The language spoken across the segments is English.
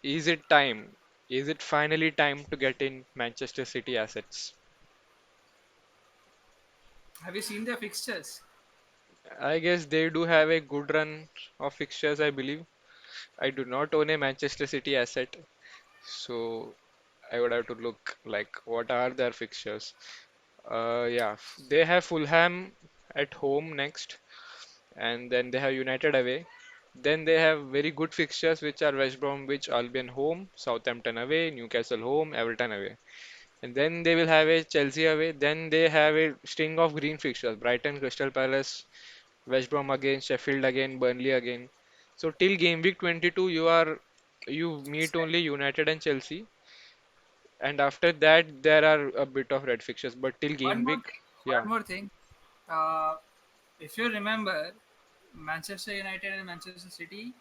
Is it time? Is it finally time to get in Manchester City assets? Have you seen their fixtures? I guess they do have a good run of fixtures, I believe. I do not own a Manchester City asset, so I would have to look like what are their fixtures. Yeah, they have Fulham at home next, and then they have United away. Then they have very good fixtures, which are West Bromwich Albion home, Southampton away, Newcastle home, Everton away. And then they will have a Chelsea away. Then they have a string of green fixtures: Brighton, Crystal Palace, West Brom again, Sheffield again, Burnley again. So till game week 22, you meet Set. only United and Chelsea, and after that there are a bit of red fixtures. But till One game more week, thing. yeah, One more thing. Uh, if you remember, Manchester United and Manchester City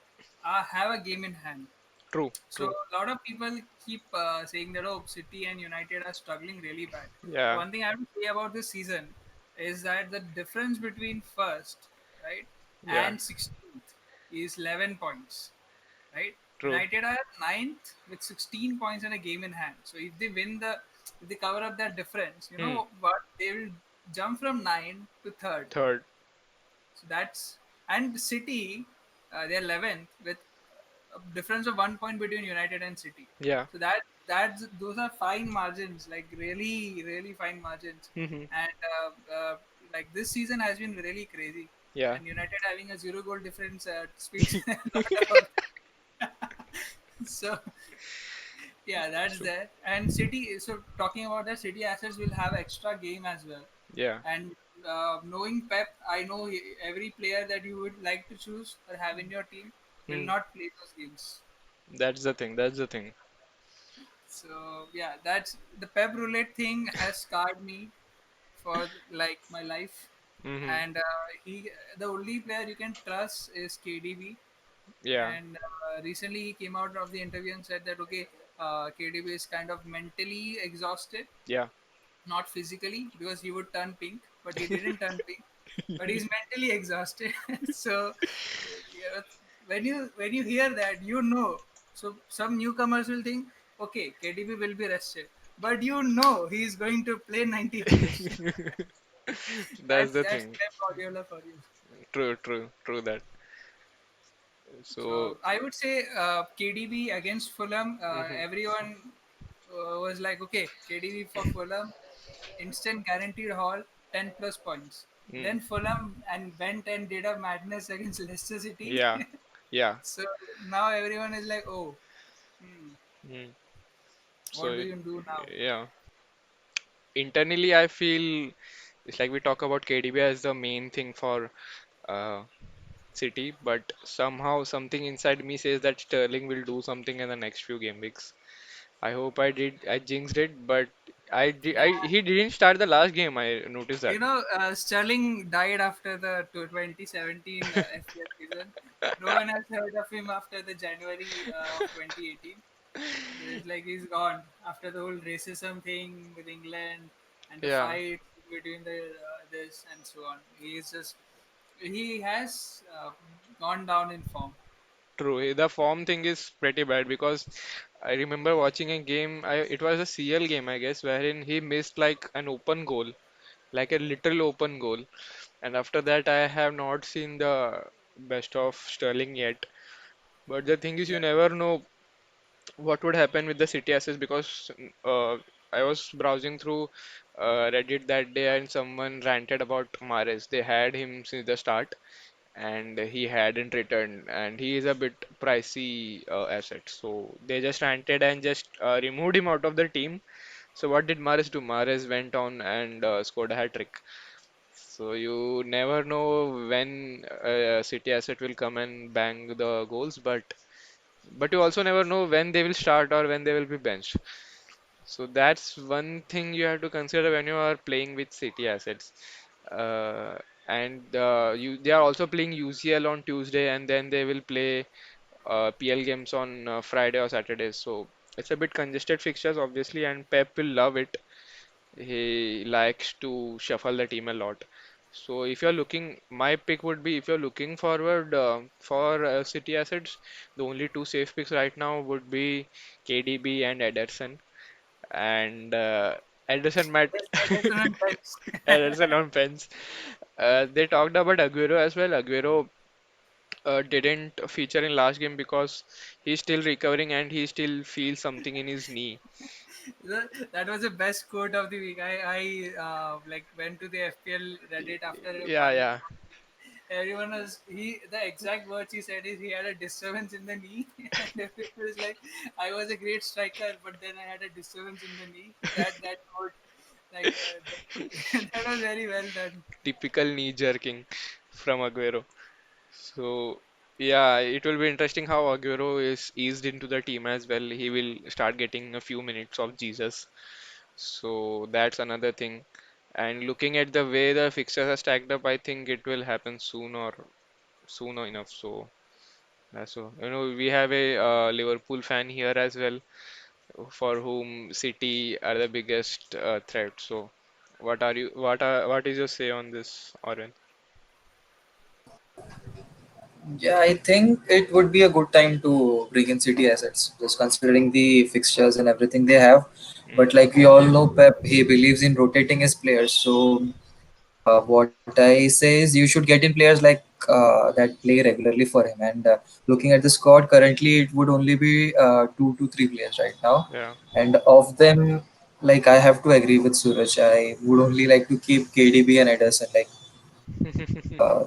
have a game in hand. true, So true, a lot of people keep saying that oh, City and United are struggling really bad. So yeah, one thing I have to say about this season is that the difference between first, right, yeah, and 16th is 11 points, right? true. United are ninth with 16 points and a game in hand. So if they cover up that difference, you Hmm. know what, they will jump from 9 to third. Third, So that's and City, they're 11th with a difference of 1 point between United and City. yeah. So that's those are fine margins, like really really fine margins, Hmm. and like this season has been really crazy. Yeah. And United having a 0 goal difference speaks a lot about that. So yeah, that's True. there. And City. So talking about that, City assets will have extra game as well. Yeah. And knowing Pep, I know every player that you would like to choose or have in your team will Hmm. not play those games. That's the thing. That's the thing. So yeah, that's the Pep roulette thing has scarred me for like my life. Hmm. And the only player you can trust is KDB. Yeah. And recently he came out of the interview and said that okay, KDB is kind of mentally exhausted, Yeah. not physically, because he would turn pink, but he didn't turn pink. But he's mentally exhausted. So yeah, when you hear that, you know. So some newcomers will think, okay, KDB will be rested, but you know he's going to play 90 minutes. That's that's the that's thing. Pep Guardiola for you. True, true, true that. So, So I would say KDB against Fulham. mhm. Everyone was like, okay, KDB for Fulham, instant guaranteed haul, 10 plus points. Mm. Then Fulham and went and did a madness against Leicester City. Yeah, yeah. So now everyone is like, oh, hmm, Mm. what do So, you do now? yeah. Internally, I feel it's like we talk about KDB as the main thing for uh, City, but somehow something inside me says that Sterling will do something in the next few game weeks. I jinxed it, but he didn't start the last game. I noticed that. Sterling died after the 2017 FPL season. No one has heard of him after the January of 2018. It's like he's gone after the whole racism thing with England and the Yeah, fight between the this and so on. He has gone down in form. true. The form thing is pretty bad because I remember watching a game. It was a CL game, I guess, wherein he missed like an open goal, like a little open goal. And after that, I have not seen the best of Sterling yet. But the thing is, you Yeah, never know what would happen with the city assets because I was browsing through Reddit that day and someone ranted about Mahrez. They had him since the start and he hadn't returned, and he is a bit pricey asset. So they just ranted and just removed him out of the team. So what did Mahrez do? Mahrez went on and scored a hat trick. So you never know when a city asset will come and bang the goals, but you also never know when they will start or when they will be benched. So that's one thing you have to consider when you are playing with city assets. And they are also playing UCL on Tuesday, and then they will play PL games on Friday or Saturday. So it's a bit congested fixtures, obviously, and Pep will love it. He likes to shuffle the team a lot. So if you're looking, my pick would be, if you're looking forward for City assets, the only two safe picks right now would be KDB and Ederson. And Ederson might Ederson and Pence. Ederson on pens. They talked about Aguero as well. Aguero didn't feature in last game because he's still recovering and he still feels something in his knee. That was the best quote of the week. I like went to the FPL Reddit after Yeah, one. yeah. Everyone was the exact words he said is he had a disturbance in the knee, and everyone was like, "I was a great striker, but then I had a disturbance in the knee." That quote, that was very well done. Typical knee jerking from Aguero. So yeah, it will be interesting how Aguero is eased into the team as well. He will start getting a few minutes of Jesus. So that's another thing. And looking at the way the fixtures are stacked up, I think it will happen soon or enough. So that's so. We have a Liverpool fan here as well, for whom City are the biggest threat. So what is your say on this, Oren? Yeah, I think it would be a good time to bring in City assets, just considering the fixtures and everything they have. But Mm, like we all know, Pep, he believes in rotating his players. So what I say is you should get in players like that play regularly for him. And looking at the squad currently, it would only be 2 to 3 players right now. yeah. And of them, like I have to agree with Suraj. I would only like to keep KDB and Ederson. Like uh,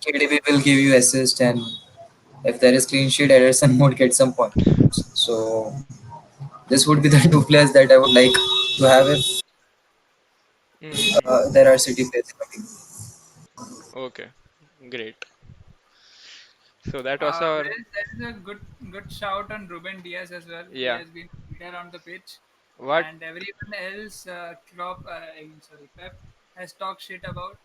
KDB will give you assist, and if there is clean sheet, Ederson would get some points. So this would be the two players that I would like to have if Mm-hmm. there are City players in the team. Okay, great. So that was our, There is a good shout on Ruben Diaz as well. He yeah. has been leader on the pitch, What? and everyone else, sorry, Pep has talked shit about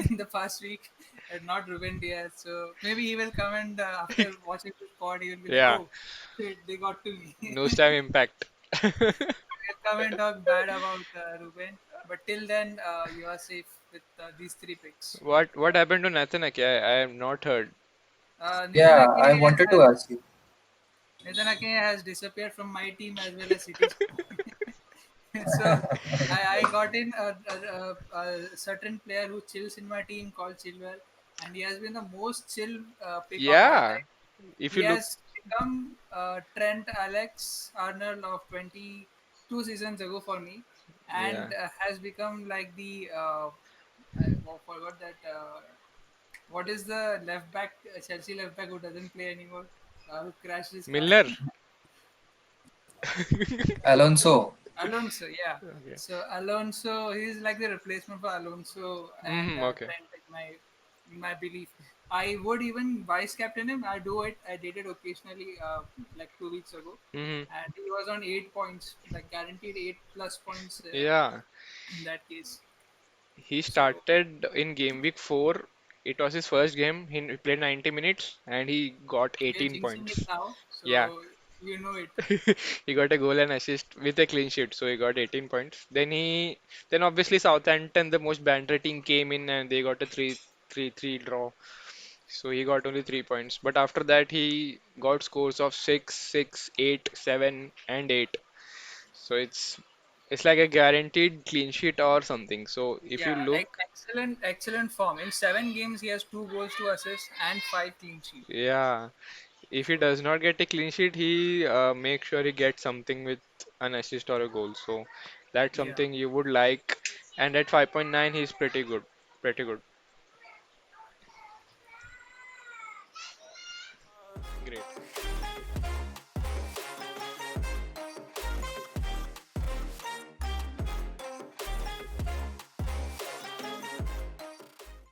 in the past week, and not Ruben Diaz. So maybe he will come and after watching this pod, he will be like, Yeah, "Oh, shit, they got to me." nose time impact. He'll come and talk bad about Ruben, but till then, you are safe with these three picks. What happened to Nathan Ake? I have not heard. Nathan Yeah, I Ake wanted to has ask you. Nathan Ake has disappeared from my team as well as City's. So I got in a certain player who chills in my team called Chilwell, and he has been the most chill pick of all Yeah, time. if He you look, has become Trent Alex Arnold of 22 seasons ago for me, yeah, and has become like the forgot that what is the left back Chelsea left back who doesn't play anymore, who crashed his car. Milner. Alonso. Alonso, yeah. Okay. So Alonso, he's like the replacement for Alonso and Okay. Trent, in my belief. I would even vice captain him. I do it. I did it occasionally, like 2 weeks ago, Hmm. and he was on 8 points, like guaranteed 8 plus points Yeah, in that case. he So started in game week 4. It was his first game. He played 90 minutes and he got we are 18 jinxing it points. now. Yeah. So you know it. He got a goal and assist with a clean sheet, so he got 18 points. Then obviously Southampton, the most banter team, came in and they got a 3-3 draw. So he got only 3 points. But after that, he got scores of 6, 6, 8, 7, and 8. So it's like a guaranteed clean sheet or something. So if you Yeah, look, excellent form. In 7 games, he has 2 goals to assist and 5 clean sheet. yeah, if he So does not get a clean sheet, he makes sure he gets something with an assist or a goal. So that's yeah. something you would like. And at 5.9, he's pretty good. Pretty good. Great.